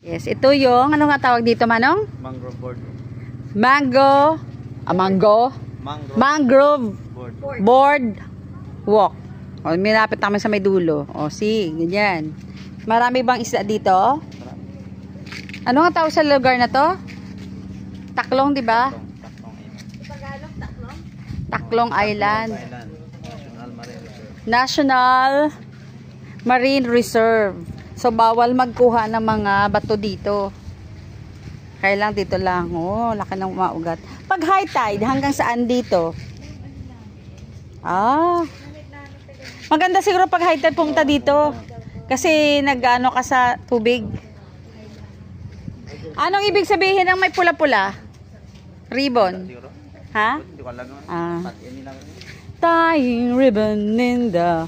Yes, ito yung, ano nga tawag dito, Manong? Mangrove board. Mango. Mango? Mangrove board walk. O, minapit naman sa may dulo. O, ganyan. Marami bang isda dito? Ano nga tawag sa lugar na to? Taklong, di ba? Taklong Island. National Marine Reserve. So, bawal magkuha ng mga bato dito. Kailang dito lang. Oh, laki ng maugat. Pag high tide, hanggang saan dito? Ah. Maganda siguro pag high tide pumunta dito. Kasi nag-ano ka sa tubig. Anong ibig sabihin ng may pula-pula? Ribbon. Ha? Ah. Tying ribbon in the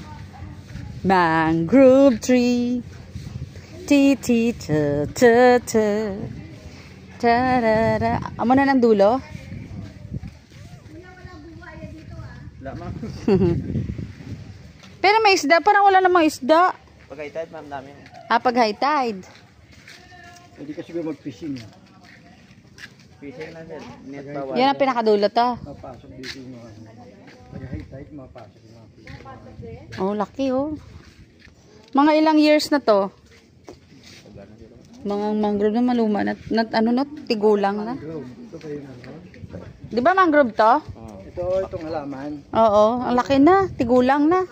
mangrove tree. Ta-da-da. Amo na ng dulo? Pero may isda, parang wala namang isda. Pag high tide, ma'am, namin. Pag high tide. Hindi kasi mag-fishing. Fishing na din. Net bawal. Yan ang pinakadulo to. Mapasok dito yung mga. Pag high tide, mapasok yung mga fishing. Oh, laki oh. Mga ilang years na to? Mga mangrove na maluma na, ano no, tigulang na. Ito pa yung ano. Di ba mangrove to? Itong halaman. Oo, ang laki na, tigulang na.